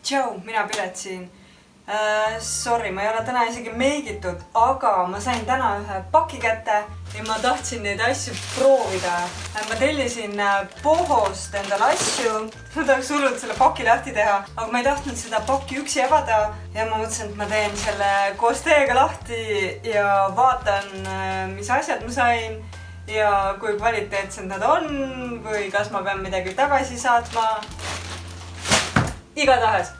Tšau, mina Piret siin. Sorry, ma ei ole täna isegi meigitud, aga ma sain täna ühe paki kätte ja ma tahtsin neid asju proovida. Ma tellisin Pohost endale asju. Ma tahaks hullult selle paki lahti teha, aga ma ei tahtnud seda paki üksi avada ja ma mõtlesin, et ma teen selle koos teiega lahti ja vaatan, mis asjad ma sain ja kui kvaliteetsed nad on või kas ma pean midagi tagasi saatma. Igatahes,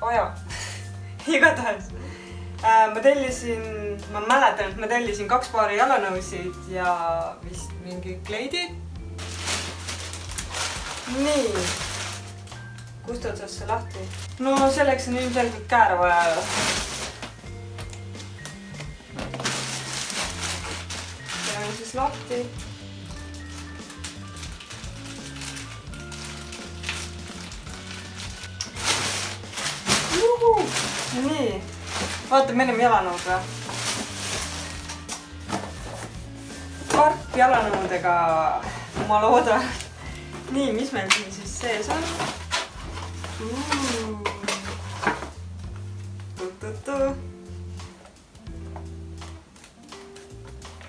igatahes. Ma mäletan, et ma tellisin 2 paari jalanõusid ja vist mingi kleidid. Nii. Kust otsast see lahti? No selleks on ilmselgelt kääre vaja. See on siis lahti. Nii, vaata, meil on jalanõud või? Karp jalanõudega, ma loodan. Nii, mis meil siin siis sees on?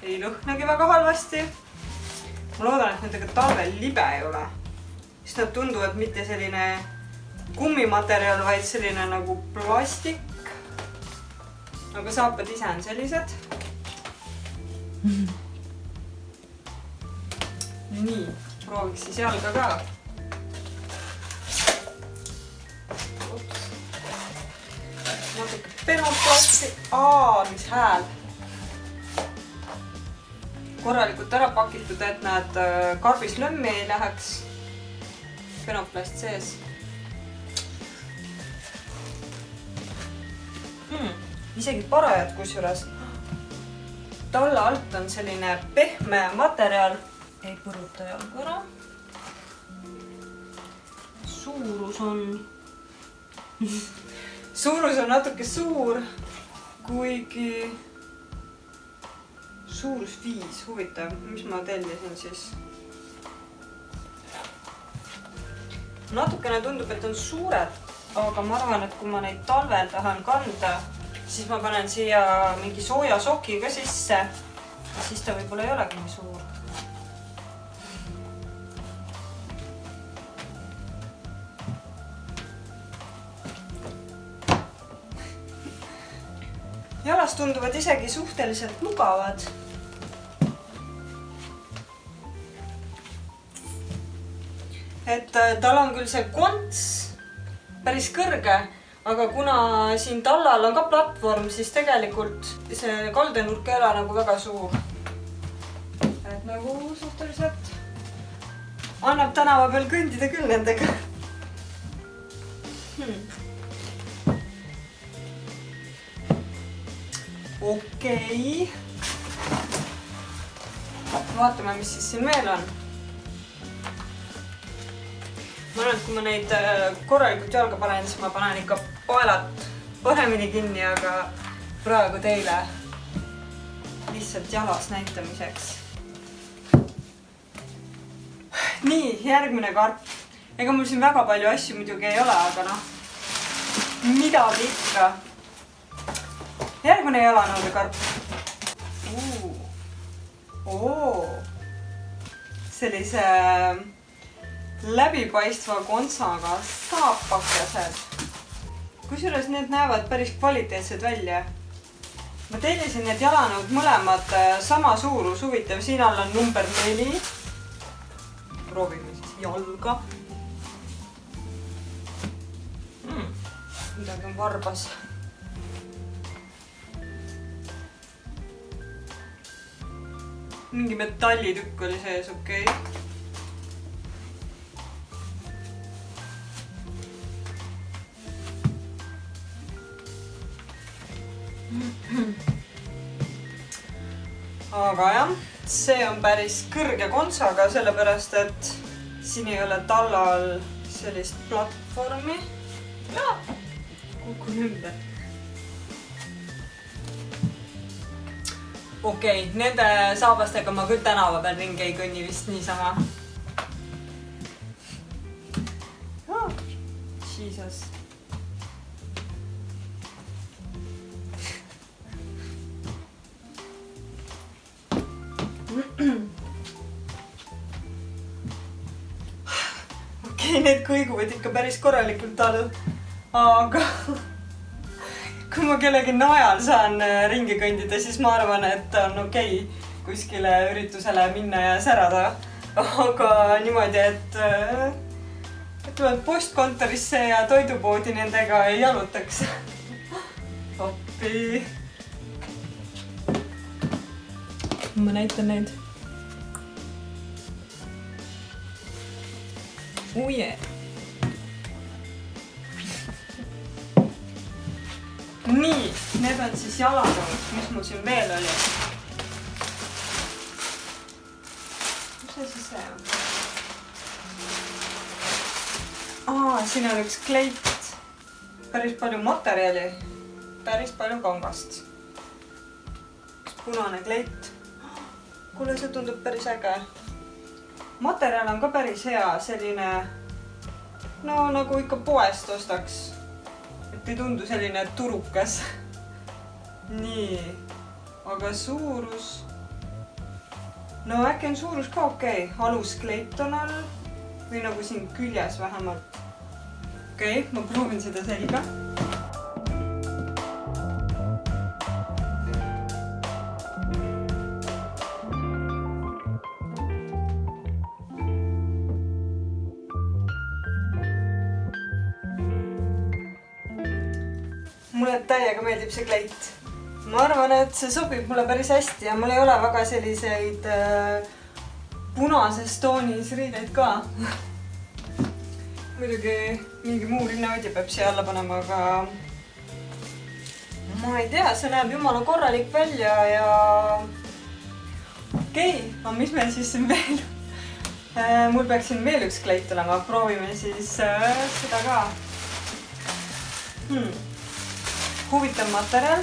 Ei lõhnagi väga halvasti. Ma loodan, et nendega talvel libe ei ole. Sest nad tunduvad mitte selline kummimaterjal, vaid selline nagu plastik. Aga saapad ise on sellised. Nii, prooviks siis jalga ka. Natuke penoplasti. Mis hääl. Korralikult ära pakitud, et nad karbis lömmi ei läheks. Penoplast sees. Isegi parajad kusjuures. Talla alt on selline pehme materjal. Ei põruta jalga ära. Suurus on natuke suur, kuigi suurus 5. Huvitav, mis ma tellisin siis? Natukene tundub, et on suured, aga ma arvan, et kui ma neid talvel tahan kanda, siis ma panen siia mingi sooja soki ka sisse ja siis ta võib-olla ei olegi nii suur. Jalas tunduvad isegi suhteliselt mugavad. Et tal on küll see konts päris kõrge, aga kuna siin tallal on ka platvorm, siis tegelikult see kaldenurk ei ole nagu väga suur. Et nagu suhteliselt annab tänava peal kõndida küll nendega. Okei. Vaatame, mis siis siin veel on. Ma arvan, et kui ma neid korralikult jalga panen, siis ma panen ikka paelat paremini kinni, aga praegu teile lihtsalt jalas näitamiseks. Nii, järgmine karp. Ega mul siin väga palju asju muidugi ei ole, aga noh, midagi ikka. Järgmine jalanõude karp. Sellise läbipaistva kontsaga saapakesed. Kusjuures need näevad päris kvaliteetsed välja. Ma tellisin need jalanõud mõlemad sama suurus, huvitav. Siin all on number 4. Proovime siis jalga. Midagi on varbas. Mingi metallitükk oli sees, okei. Aga jah, see on päris kõrge kontsaga, sellepärast, et siin ei ole tallal sellist platvormi. Ja, kukun ümber. Okei, nende saabastega ma küll tänava peal ringi ei kõnni vist niisama. Jesus. ei, need kõiguvad ikka päris korralikult all. Aga kui ma kellegi najal saan ringi kõndida, siis ma arvan, et on okei kuskile üritusele minna ja särada. Aga niimoodi, et tuleb postkontorisse ja toidupoodi nendega ei jalutaks. Appi. Ma näitan neid. Uje. Nii, need on siis jalanõud, mis mul siin veel oli. Mis see see on? Siin on üks kleit. Päris palju materjali. Päris palju kangast. Üks punane kleit. Kuule, see tundub päris äge. Materjal on ka päris hea, selline, no nagu ikka poest ostaks. Et ei tundu selline turukas. Nii, aga suurus. No äkki on suurus ka okei. Aluskleit on all. Või nagu siin küljes vähemalt. Okei, ma proovin seda selga. Mulle täiega meeldib see kleit. Ma arvan, et see sobib mulle päris hästi ja mul ei ole väga selliseid punases toonis riideid ka. Muidugi mingi muu rinnahoidja peab siia alla panema, aga ma ei tea, see näeb jumala korralik välja ja okei, aga mis meil siis siin veel? Mul peaks siin veel üks kleit olema, proovime siis seda ka. Huvitav materjal.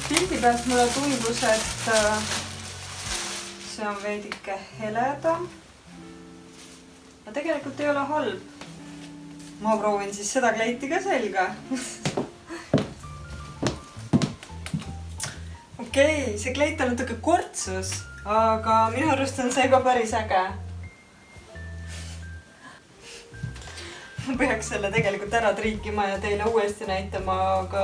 Pildi pealt mulle tundus, et see on veidike heledam. Aga tegelikult ei ole halb. Ma proovin siis seda kleiti ka selga. Okei, see kleit on natuke kortsus, aga minu arust on see ka päris äge. Ma peaks selle tegelikult ära triikima ja teile uuesti näitama, aga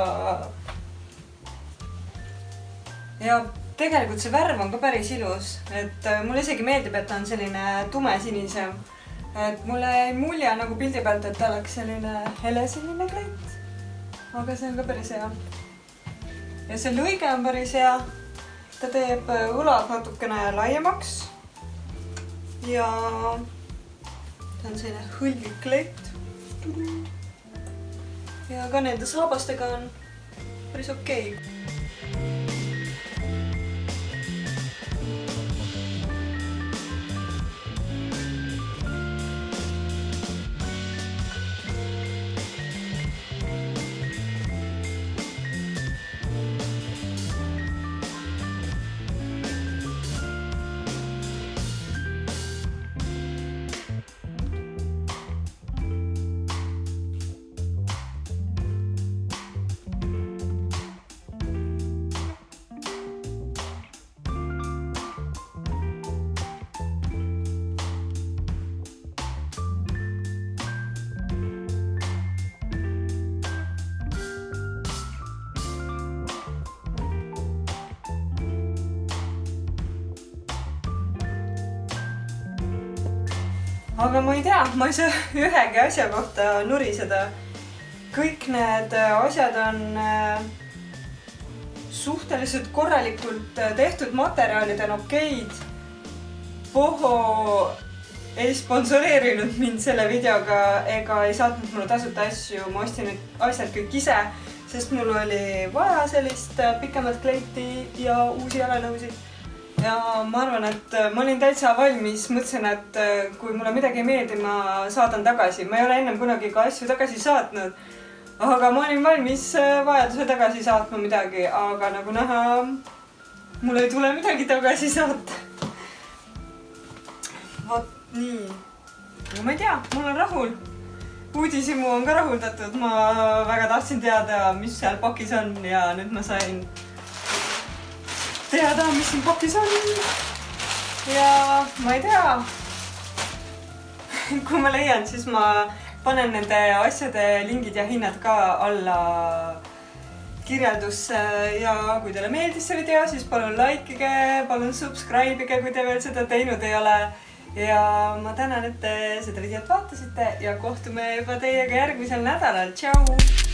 ja tegelikult see värv on ka päris ilus, et mulle isegi meeldib, et ta on selline tumesinisem. Et mulle ei mulje nagu pildi pealt, et ta oleks selline helesinine kleit, aga see on ka päris hea. Ja see lõige on päris hea, ta teeb õlad natukene laiemaks ja ta on selline hõlglik kleit. Ja ka nende saabastega on päris okei. Aga ma ei tea, ma ei saa ühegi asja kohta nuriseda. Kõik need asjad on suhteliselt korralikult tehtud, materjalid on okeid. Poho ei sponsoreerinud mind selle videoga ega ei saatnud mulle tasuta asju. Ma ostsin need asjad kõik ise, sest mul oli vaja sellist pikemat kleiti ja uusi jalanõusid. Ja ma arvan, et ma olin täitsa valmis, mõtlesin, et kui mulle midagi ei meeldi, ma saadan tagasi. Ma ei ole ennem kunagi ka asju tagasi saatnud, aga ma olin valmis vajaduse tagasi saatma midagi, aga nagu näha, mul ei tule midagi tagasi saata. Vot nii. Aga ma ei tea, mul on rahul. Uudishimu on ka rahuldatud. Ma väga tahtsin teada, mis seal pakis on ja nüüd ma sain teada, mis siin pakis on. Ja ma ei tea. kui ma leian, siis ma panen nende asjade lingid ja hinnad ka alla kirjeldusse ja kui teile meeldis see video, siis palun likeige, palun subscribe'ige, kui te veel seda teinud ei ole. Ja ma tänan, et te seda videot vaatasite ja kohtume juba teiega järgmisel nädalal. Tšau!